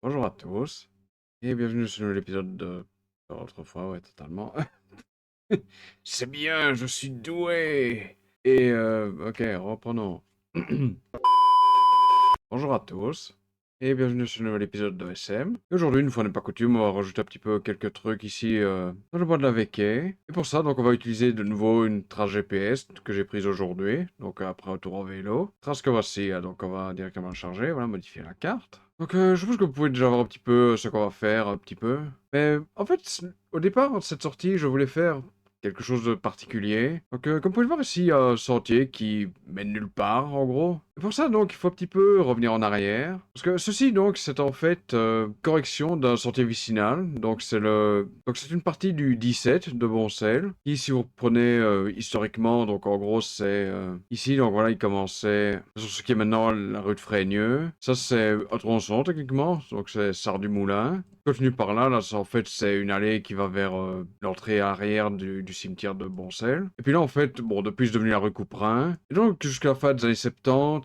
Bonjour à tous et bienvenue sur l'épisode de autrefois, ouais, totalement. C'est bien, je suis doué. Et ok, reprenons. Bonjour à tous et bienvenue sur un nouvel épisode de SM. Et aujourd'hui, une fois n'est pas coutume, on va rajouter un petit peu quelques trucs ici dans le bois de la Vecchie. Et pour ça, donc, on va utiliser de nouveau une trace GPS que j'ai prise aujourd'hui. Donc après un tour en vélo. Trace que voici, donc on va directement la charger, voilà, modifier la carte. Donc je pense que vous pouvez déjà voir un petit peu ce qu'on va faire, un petit peu. Mais en fait, au départ, cette sortie, je voulais faire quelque chose de particulier. Donc, comme vous pouvez le voir ici, il y a un sentier qui mène nulle part, en gros. Et pour ça, donc, il faut un petit peu revenir en arrière. Parce que ceci, donc, c'est en fait correction d'un sentier vicinal. Donc, c'est une partie du 17 de Boncel. Qui, si vous prenez historiquement, donc, en gros, c'est ici, donc, voilà, il commençait sur ce qui est maintenant la rue de Frégneux. Ça, c'est un tronçon, techniquement. Donc, c'est Sart du Moulin. Continue par là, en fait, c'est une allée qui va vers l'entrée arrière du cimetière de Boncel. Et puis là, en fait, bon, depuis, c'est devenu la rue Couperin. Et donc, jusqu'à la fin des années 70,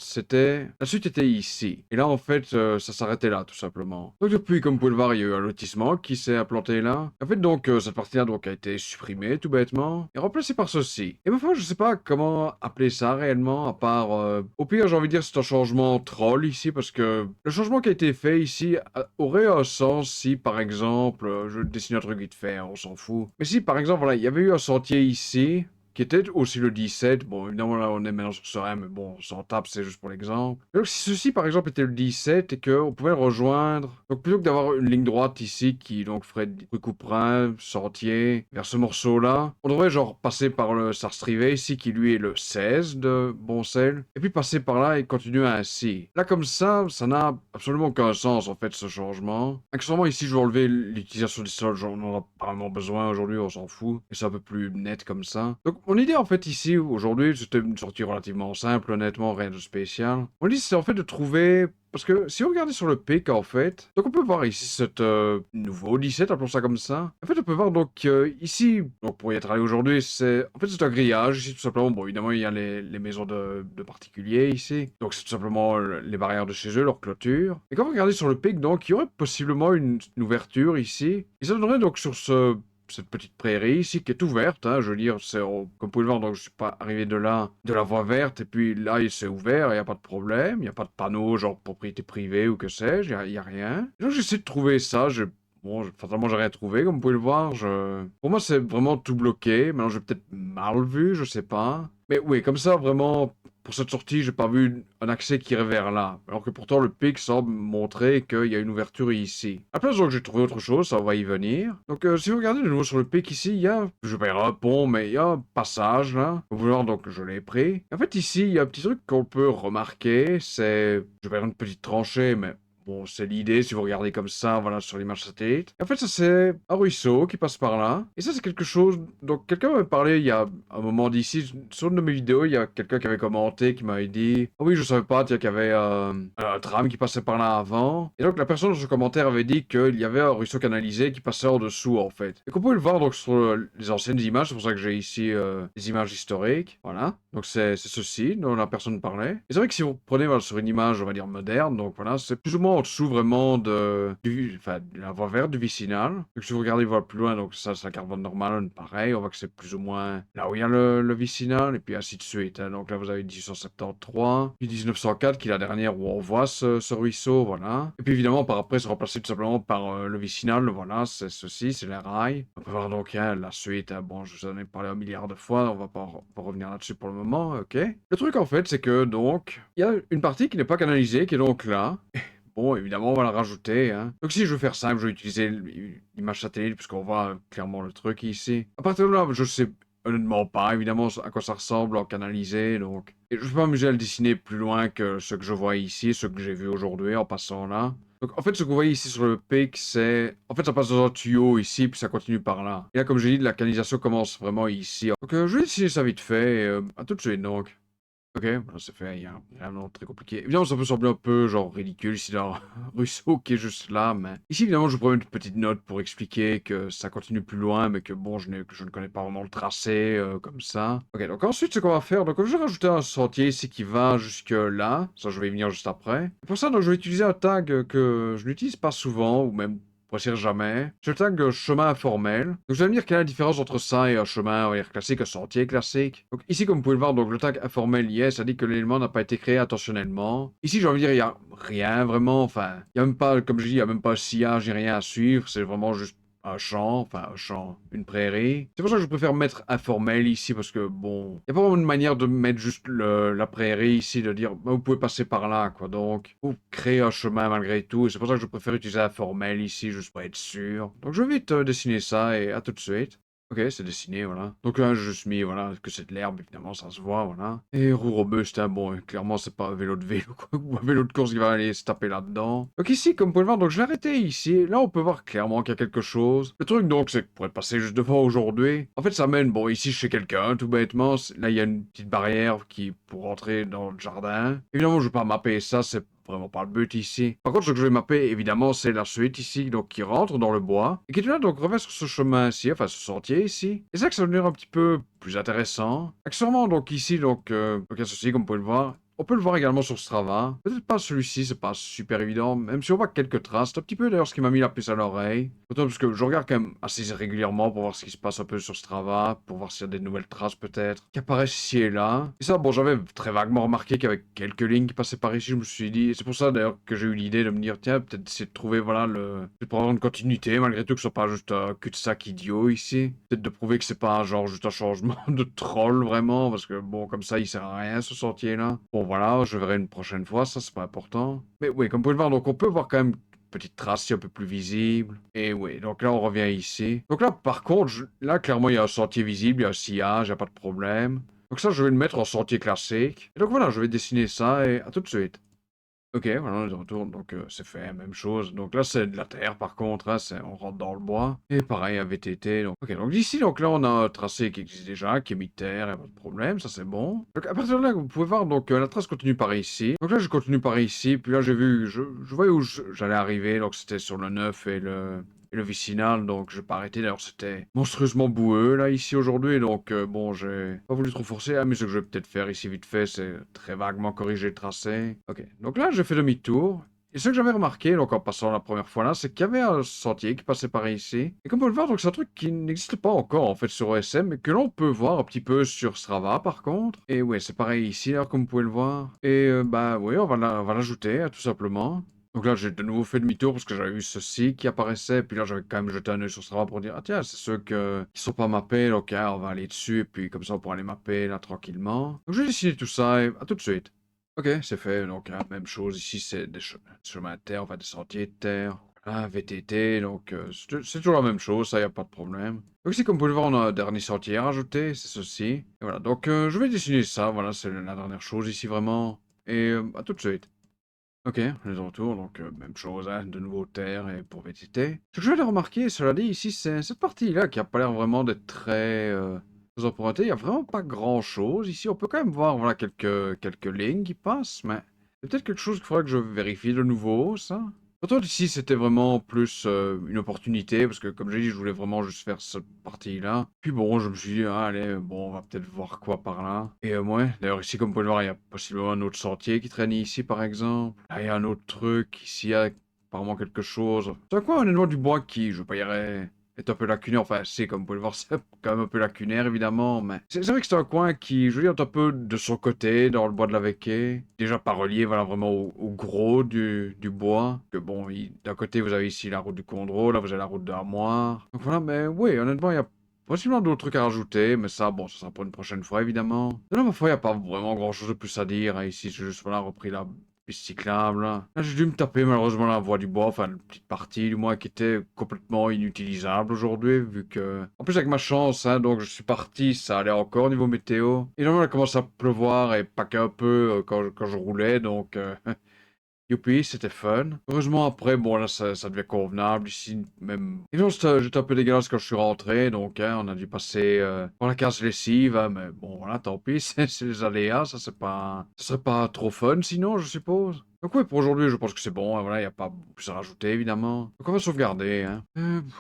la suite était ici. Et là, en fait, ça s'arrêtait là, tout simplement. Donc, depuis, comme vous pouvez le voir, il y a eu un lotissement qui s'est implanté là. En fait, donc, cette partie-là, donc, a été supprimée, tout bêtement, et remplacée par ceci. Et ma foi, je sais pas comment appeler ça réellement, à part, au pire, j'ai envie de dire, c'est un changement troll ici, parce que le changement qui a été fait ici aurait un sens si, par exemple, je dessine un truc vite fait, hein, on s'en fout. Mais si, par exemple, voilà, il y avait eu un sentier ici, qui était aussi le 17. Bon, évidemment, là, on est maintenant sur ce mais bon, on s'en tape, c'est juste pour l'exemple. Donc, si ceci, par exemple, était le 17 et qu'on pouvait le rejoindre, donc plutôt que d'avoir une ligne droite ici qui, donc, ferait rue Couperin, sentier, vers ce morceau-là, on devrait, genre, passer par le Sarstrivet ici, qui lui est le 16 de Boncel, et puis passer par là et continuer ainsi. Là, comme ça n'a absolument aucun sens, en fait, ce changement. Accessoirement, ici, je vais enlever l'utilisation des sols, j'en ai pas vraiment besoin aujourd'hui, on s'en fout, et c'est un peu plus net comme ça. Donc, mon idée, en fait, ici, aujourd'hui, c'était une sortie relativement simple, honnêtement, rien de spécial. Mon idée, c'est en fait de trouver. Parce que si vous regardez sur le pic, en fait, donc on peut voir ici cet nouveau 17, appelons ça comme ça. En fait, on peut voir donc ici, donc pour y être allé aujourd'hui, c'est un grillage ici, tout simplement. Bon, évidemment, il y a les maisons de particuliers ici. Donc, c'est tout simplement les barrières de chez eux, leur clôture. Et quand vous regardez sur le pic, donc, il y aurait possiblement une ouverture ici. Et ça donnerait donc sur cette petite prairie ici qui est ouverte, hein, je veux dire, comme vous pouvez le voir, donc je suis pas arrivé de là, de la voie verte, et puis là il s'est ouvert, il n'y a pas de problème, il n'y a pas de panneau genre propriété privée ou que sais-je, il y a rien. Et donc j'essaie de trouver ça, bon, fatalement j'ai rien trouvé, comme vous pouvez le voir, pour moi c'est vraiment tout bloqué, maintenant j'ai peut-être mal vu, je sais pas. Mais oui, comme ça, vraiment, pour cette sortie, j'ai pas vu un accès qui irait vers là. Alors que pourtant, le pic semble montrer qu'il y a une ouverture ici. À la place, donc, j'ai trouvé autre chose, ça va y venir. Donc, si vous regardez de nouveau sur le pic ici, il y a, je vais dire un pont, mais il y a un passage, là. Vous pouvez voir, donc, je l'ai pris. En fait, ici, il y a un petit truc qu'on peut remarquer, je vais dire une petite tranchée, mais bon, c'est l'idée, si vous regardez comme ça, voilà, sur l'image satellite. En fait, ça, c'est un ruisseau qui passe par là. Et ça, c'est quelque chose. Donc, quelqu'un m'avait parlé il y a un moment d'ici, sur une de mes vidéos, il y a quelqu'un qui avait commenté, qui m'avait dit: ah oui, je savais pas, tiens, qu'il y avait un tram qui passait par là avant. Et donc, la personne dans ce commentaire avait dit qu'il y avait un ruisseau canalisé qui passait en dessous, en fait. Et qu'on pouvait le voir, donc, sur les anciennes images. C'est pour ça que j'ai ici des images historiques. Voilà. Donc, c'est ceci dont la personne parlait. Et c'est vrai que si vous prenez voilà, sur une image, on va dire moderne, donc voilà, c'est plus ou moins en dessous vraiment de la voie verte du vicinal. Donc si vous regardez voilà, plus loin, donc ça c'est la carte normale, pareil, on voit que c'est plus ou moins là où il y a le vicinal, et puis ainsi de suite, hein. Donc là vous avez 1873, puis 1904 qui est la dernière où on voit ce ruisseau, voilà. Et puis évidemment par après c'est remplacé tout simplement par le vicinal, voilà, c'est ceci, c'est les rails. On peut voir donc hein, la suite, hein, bon je vous en ai parlé un milliard de fois, on va pas revenir là-dessus pour le moment, ok. Le truc en fait c'est que donc, il y a une partie qui n'est pas canalisée, qui est donc là. Bon, évidemment, on va la rajouter, hein. Donc si je veux faire simple, je vais utiliser l'image satellite, puisqu'on voit clairement le truc ici. À partir de là, je sais honnêtement pas, évidemment, à quoi ça ressemble en canalisé, donc. Et je vais pas m'amuser à le dessiner plus loin que ce que je vois ici, ce que j'ai vu aujourd'hui en passant là. Donc en fait, ce que vous voyez ici sur le pic, c'est. En fait, ça passe dans un tuyau ici, puis ça continue par là. Et là, comme j'ai dit, la canalisation commence vraiment ici. Donc je vais dessiner ça vite fait, à tout de suite donc. OK, voilà, c'est fait, il y a rien de très compliqué. Évidemment, ça peut sembler un peu, genre, ridicule ici dans ruisseau qui est juste là, mais ici, évidemment, je prends une petite note pour expliquer que ça continue plus loin, mais que bon, que je ne connais pas vraiment le tracé, comme ça. OK, donc ensuite, ce qu'on va faire, donc je vais rajouter un sentier ici qui va jusque là. Ça, je vais y venir juste après. Et pour ça, donc, je vais utiliser un tag que je n'utilise pas souvent, ou même presque jamais. Je le tag chemin informel. Donc vous allez me dire quelle est la différence entre ça et un chemin, on va dire, classique, un sentier classique. Donc ici, comme vous pouvez le voir, donc le tag informel yes, ça dit que l'élément n'a pas été créé intentionnellement. Ici, j'ai envie de dire, il n'y a rien vraiment, enfin, il n'y a même pas, comme je dis, il n'y a même pas un sillage, il n'y a rien à suivre, c'est vraiment juste un champ, une prairie. C'est pour ça que je préfère mettre informel ici, parce que bon, il n'y a pas vraiment une manière de mettre juste la prairie ici, de dire, bah, vous pouvez passer par là, quoi. Donc, vous créez un chemin malgré tout, et c'est pour ça que je préfère utiliser informel ici, juste pour être sûr. Donc, je vais vite dessiner ça, et à tout de suite. Ok, c'est dessiné, voilà. Donc là, j'ai juste mis, voilà, que c'est de l'herbe, évidemment, ça se voit, voilà. Et roue robuste, hein, bon, clairement, c'est pas un vélo de vélo, quoi, ou un vélo de course qui va aller se taper là-dedans. Donc ici, comme vous pouvez le voir, donc je l'ai arrêté ici. Là, on peut voir clairement qu'il y a quelque chose. Le truc, donc, c'est que pour être passé juste devant aujourd'hui, en fait, ça mène, bon, ici, chez quelqu'un, tout bêtement. Là, il y a une petite barrière qui, pour rentrer dans le jardin. Évidemment, je vais pas mapper ça, c'est vraiment pas le but ici. Par contre, ce que je vais mapper, évidemment, c'est la suite ici, donc qui rentre dans le bois, et qui là, donc revient sur ce chemin-ci, enfin ce sentier ici. Et c'est ça que ça va devenir un petit peu plus intéressant. Accessoirement, donc ici, donc il y a ceci, comme vous pouvez le voir. On peut le voir également sur Strava. Peut-être pas celui-ci, c'est pas super évident, même si on voit quelques traces. C'est un petit peu d'ailleurs ce qui m'a mis la puce à l'oreille. Autant parce que je regarde quand même assez régulièrement pour voir ce qui se passe un peu sur Strava, pour voir s'il y a des nouvelles traces peut-être, qui apparaissent ici et là. Et ça, bon, j'avais très vaguement remarqué qu'avec quelques lignes qui passaient par ici, je me suis dit, c'est pour ça d'ailleurs que j'ai eu l'idée de me dire, tiens, peut-être essayer de trouver, voilà, peut-être pour avoir une continuité, malgré tout, que ce soit pas juste un cul-de-sac idiot ici. Peut-être de prouver que c'est pas genre juste un changement de troll vraiment, parce que bon, comme ça, il sert à rien ce sentier-là. Bon, voilà, je verrai une prochaine fois, ça c'est pas important. Mais oui, comme vous pouvez le voir, donc on peut voir quand même petite trace ici un peu plus visible. Et oui, donc là on revient ici. Donc là par contre, là clairement il y a un sentier visible, il y a un sillage, il n'y a pas de problème. Donc ça je vais le mettre en sentier classique. Et donc voilà, je vais dessiner ça et à tout de suite. OK, voilà, on est de retour, donc c'est fait, même chose. Donc là, c'est de la terre, par contre, hein, on rentre dans le bois. Et pareil, un VTT, donc OK, donc d'ici, donc là, on a un tracé qui existe déjà, qui est mi-terre, y a pas de problème, ça c'est bon. Donc à partir de là, vous pouvez voir, donc la trace continue par ici. Donc là, je continue par ici, puis là, j'ai vu, je voyais où j'allais arriver, donc c'était sur le 9 et le vicinal, donc je vais pas arrêter. D'ailleurs, c'était monstrueusement boueux, là, ici, aujourd'hui, donc bon, j'ai pas voulu trop forcer. Ah, mais ce que je vais peut-être faire ici, vite fait, c'est très vaguement corriger le tracé. Ok, donc là, j'ai fait demi-tour. Et ce que j'avais remarqué, donc en passant la première fois là, c'est qu'il y avait un sentier qui passait par ici. Et comme on peut le voir, donc c'est un truc qui n'existe pas encore en fait sur OSM, mais que l'on peut voir un petit peu sur Strava par contre. Et ouais, c'est pareil ici, alors comme vous pouvez le voir. Et bah oui, on va l'ajouter, tout simplement. Donc là, j'ai de nouveau fait demi-tour parce que j'avais vu ceci qui apparaissait. Puis là, j'avais quand même jeté un œil sur Strava pour dire, ah tiens, c'est ceux qui sont pas mappés. Donc hein, on va aller dessus. Et puis comme ça, on pourra les mapper là tranquillement. Donc j'ai dessiné tout ça et à tout de suite. Ok, c'est fait. Donc hein, même chose ici, c'est des chemins de terre, enfin des sentiers de terre. Ah, VTT, donc c'est toujours la même chose, ça, y a pas de problème. Donc ici, comme vous pouvez le voir, on a un dernier sentier à rajouter, c'est ceci. Et voilà, donc je vais dessiner ça, voilà, c'est la dernière chose ici vraiment. Et à tout de suite. OK, on est de retour, donc même chose, hein, de nouveau terre et pour VTT. Ce que je viens de remarquer, cela dit, ici, c'est cette partie-là qui a pas l'air vraiment d'être très empruntée. Il y a vraiment pas grand-chose. Ici, on peut quand même voir, voilà, quelques lignes qui passent, mais c'est peut-être quelque chose qu'il faudrait que je vérifie de nouveau, ça. Pourtant, ici, c'était vraiment plus une opportunité, parce que comme j'ai dit, je voulais vraiment juste faire cette partie-là. Puis bon, je me suis dit, ah, allez, bon, on va peut-être voir quoi par là. Et ouais, d'ailleurs, ici, comme vous pouvez le voir, il y a possiblement un autre sentier qui traîne ici, par exemple. Là, il y a un autre truc, ici, il y a apparemment quelque chose. C'est un coin, honnêtement, du bois qui, je veux pas y aller est un peu lacunaire. Enfin, c'est comme vous pouvez le voir, c'est quand même un peu lacunaire, évidemment. Mais c'est vrai que c'est un coin qui, je veux dire, est un peu de son côté, dans le bois de la Vecchie. Déjà pas relié, voilà, vraiment au gros du bois. Que bon, d'un côté, vous avez ici la route du Condro, là, vous avez la route de Armoire. Donc voilà, mais oui, honnêtement, il y a possiblement d'autres trucs à rajouter, mais ça, bon, ça sera pour une prochaine fois, évidemment. De la ma foi, il n'y a pas vraiment grand-chose de plus à dire, hein. Ici, j'ai juste, voilà, repris la piste cyclable, là. Là, j'ai dû me taper malheureusement la voie du bois, enfin une petite partie du moins qui était complètement inutilisable aujourd'hui, vu que... En plus avec ma chance, hein, donc je suis parti, ça allait encore niveau météo. Et normalement, il a commencé à pleuvoir et pas qu'un peu quand je roulais, donc Youpi, c'était fun. Heureusement, après, bon, là, ça devient convenable ici, même. Et non, j'étais un peu dégueulasse quand je suis rentré, donc, hein, on a dû passer par la case lessive, hein, mais bon, voilà, tant pis, c'est les aléas, ça, c'est pas. Ce serait pas trop fun sinon, je suppose. Donc, ouais, pour aujourd'hui, je pense que c'est bon, hein, voilà, y a pas plus à rajouter, évidemment. Donc, on va sauvegarder, hein.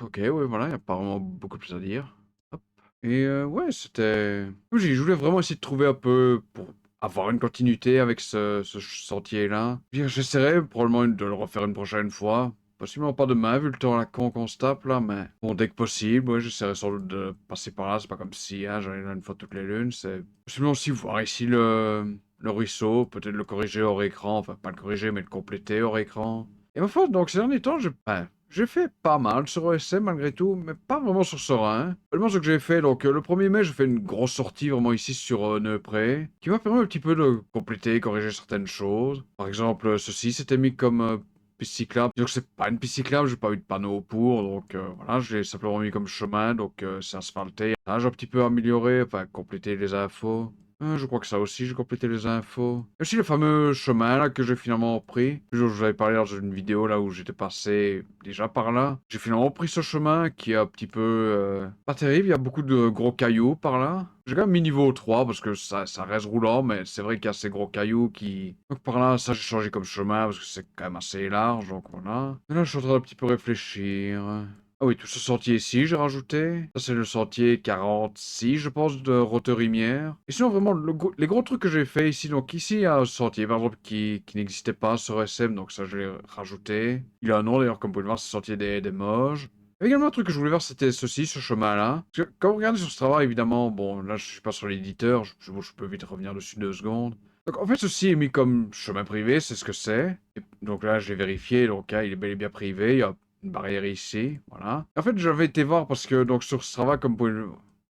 Ok, ouais, voilà, y a pas vraiment beaucoup plus à dire. Hop. Et ouais, c'était. Je voulais vraiment essayer de trouver un peu pour avoir une continuité avec ce sentier-là. J'essaierai probablement de le refaire une prochaine fois. Possiblement pas demain, vu le temps à la con qu'on se tape là, mais bon, dès que possible, ouais, j'essaierai sans doute de passer par là. C'est pas comme si hein, j'allais là une fois toutes les lunes. C'est possiblement aussi voir ici le ruisseau, peut-être le corriger hors écran, enfin pas le corriger, mais le compléter hors écran. Et ma foi, donc ces derniers temps, j'ai fait pas mal sur OSM malgré tout, mais pas vraiment sur Sora. Seulement ce que j'ai fait, donc le 1er mai, j'ai fait une grosse sortie vraiment ici sur Neupré, qui m'a permis un petit peu de compléter, corriger certaines choses. Par exemple, ceci s'était mis comme piste cyclable. Disons que c'est pas une piste cyclable, j'ai pas eu de panneau pour, donc voilà, je l'ai simplement mis comme chemin, donc c'est asphalté. Là, j'ai un petit peu amélioré, enfin complété les infos. Je crois que ça aussi, j'ai complété les infos. Et aussi le fameux chemin là que j'ai finalement pris. Je vous avais parlé dans une vidéo là où j'étais passé déjà par là. J'ai finalement pris ce chemin qui est un petit peu pas terrible. Il y a beaucoup de gros cailloux par là. J'ai quand même mis niveau 3 parce que ça reste roulant, mais c'est vrai qu'il y a ces gros cailloux qui. Donc par là, ça j'ai changé comme chemin parce que c'est quand même assez large. Donc voilà. Et là, je suis en train d'un petit peu réfléchir. Ah oui, tout ce sentier ici, j'ai rajouté. Ça, c'est le sentier 46, je pense, de Roterimière. Et sinon, vraiment, les gros trucs que j'ai fait ici, donc ici, il y a un sentier, par exemple, qui n'existait pas sur SM, donc ça, je l'ai rajouté. Il a un nom, d'ailleurs, comme vous pouvez le voir, c'est le sentier des Moges. Il y avait également un truc que je voulais voir, c'était ceci, ce chemin-là. Parce que quand vous regardez sur ce travail, évidemment, bon, là, je suis pas sur l'éditeur, je peux vite revenir dessus 2 secondes. Donc, en fait, ceci est mis comme chemin privé, c'est ce que c'est. Et donc là, j'ai vérifié, donc hein, il est bel et bien privé. Il y a une barrière ici, voilà. En fait, j'avais été voir parce que donc sur Strava,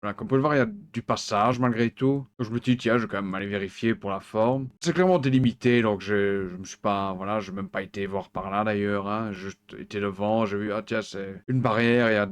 voilà, comme vous pouvez le voir, il y a du passage malgré tout. Donc je me suis dit, tiens, je vais quand même aller vérifier pour la forme. C'est clairement délimité, donc je me suis pas, voilà, j'ai même pas été voir par là d'ailleurs, hein. J'ai juste été devant, j'ai vu, ah tiens, c'est une barrière, il y a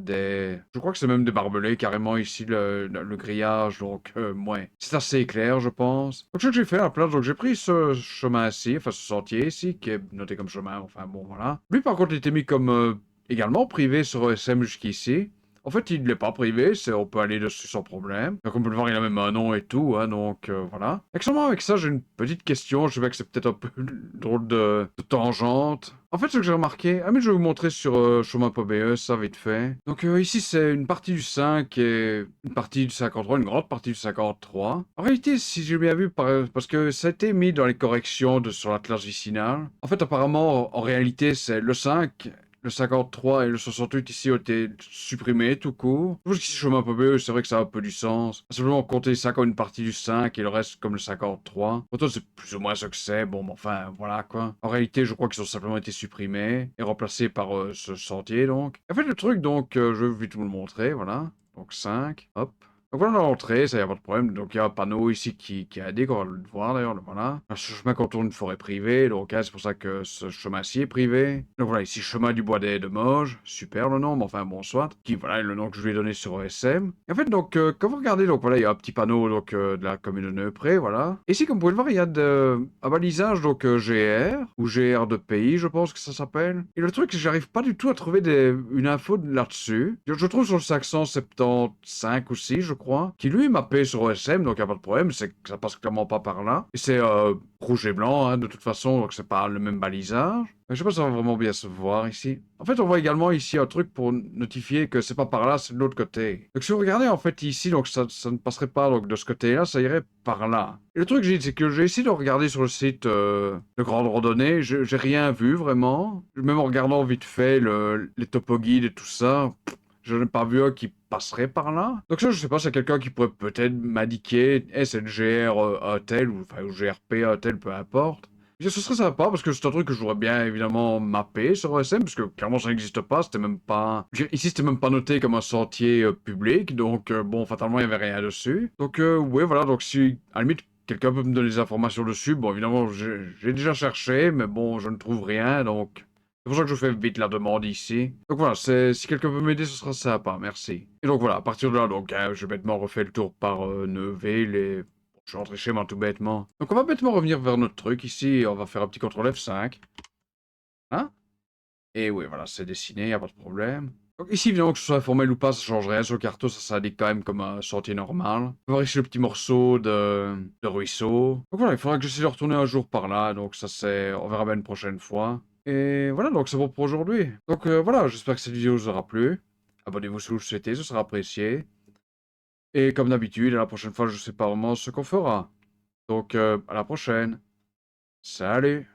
je crois que c'est même des barbelés carrément ici, le grillage, donc ouais. C'est assez clair, je pense. Donc ce que j'ai fait à la place, donc j'ai pris ce chemin-ci, enfin ce sentier ici, qui est noté comme chemin, enfin bon, voilà. Lui par contre, il était mis comme également privé sur OSM jusqu'ici. En fait, il ne l'est pas privé, on peut aller dessus sans problème. Donc, on peut le voir, il a même un nom et tout, hein, donc voilà. Accessoirement, avec ça, j'ai une petite question. Je sais que c'est peut-être un peu drôle de tangente. En fait, ce que j'ai remarqué, ah mais je vais vous montrer sur chemin.be, ça vite fait. Donc ici, c'est une partie du 5 et une partie du 53, une grande partie du 53. En réalité, si j'ai bien vu, parce que ça a été mis dans les corrections sur l'atlas vicinal. En fait, apparemment, en réalité, c'est le 5 le 53 et le 68 ici ont été supprimés tout court. Je pense qu'ici, chemin PBE, c'est vrai que ça a un peu du sens. Simplement compter ça comme une partie du 5 et le reste comme le 53. Pourtant, c'est plus ou moins ce que c'est. Bon, mais enfin, voilà quoi. En réalité, je crois qu'ils ont simplement été supprimés et remplacés par ce sentier donc. En fait, le truc, donc, je vais vite vous le montrer, voilà. Donc 5, hop. Donc voilà l'entrée, ça y a pas de problème. Donc il y a un panneau ici qui a aidé, qu'on va le voir d'ailleurs, voilà. Ce chemin contourne une forêt privée, donc hein, c'est pour ça que ce chemin-ci est privé. Donc voilà, ici chemin du bois des de Moges, super le nom, mais enfin bon soit. Qui voilà est le nom que je lui ai donné sur OSM. Et en fait donc quand vous regardez, donc voilà, il y a un petit panneau donc de la commune de Neupré, voilà. Ici comme vous pouvez le voir, il y a un balisage donc GR, ou GR de pays, je pense que ça s'appelle. Et le truc, c'est que j'arrive pas du tout à trouver une info là-dessus. Je trouve sur le 575 aussi, je crois, qui lui est mappé sur OSM, donc il a pas de problème, c'est que ça passe clairement pas par là. Et c'est rouge et blanc, hein, de toute façon, donc c'est pas le même balisage. Je sais pas si ça va vraiment bien se voir ici. En fait, on voit également ici un truc pour notifier que c'est pas par là, c'est de l'autre côté. Donc si vous regardez en fait ici, donc ça ne passerait pas donc de ce côté-là, ça irait par là. Et le truc, c'est que j'ai essayé de regarder sur le site de Grande Randonnée, j'ai rien vu vraiment. Même en regardant vite fait les topoguides et tout ça, je n'ai pas vu un qui passerait par là. Donc ça, je sais pas, c'est quelqu'un qui pourrait peut-être m'indiquer, c'est le GR Hotel ou enfin ou GRP Hotel, peu importe. Ce serait sympa parce que c'est un truc que je voudrais bien évidemment mapper sur OSM parce que clairement ça n'existe pas, c'était même pas. Ici c'était même pas noté comme un sentier public, donc bon, fatalement il y avait rien dessus. Donc ouais, voilà, donc si à la limite quelqu'un peut me donner des informations dessus, bon évidemment j'ai déjà cherché, mais bon, je ne trouve rien, donc. C'est pour ça que je fais vite la demande ici. Donc voilà, si quelqu'un peut m'aider, ce sera sympa, merci. Et donc voilà, à partir de là, donc, je vais bêtement refait le tour par Neuville et je suis rentré chez moi tout bêtement. Donc on va bêtement revenir vers notre truc ici, on va faire un petit contrôle F5. Hein? Et oui, voilà, c'est dessiné, y a pas de problème. Donc ici, évidemment, que ce soit formel ou pas, ça change rien. Sur le carton, ça s'indique quand même comme un sentier normal. On va voir ici le petit morceau de ruisseau. Donc voilà, il faudra que j'essaie de retourner un jour par là. Donc ça, c'est... On verra bien une prochaine fois. Et voilà, donc c'est bon pour aujourd'hui. Donc voilà, j'espère que cette vidéo vous aura plu. Abonnez-vous si vous le souhaitez, ce sera apprécié. Et comme d'habitude, à la prochaine fois, je sais pas vraiment ce qu'on fera. Donc à la prochaine. Salut!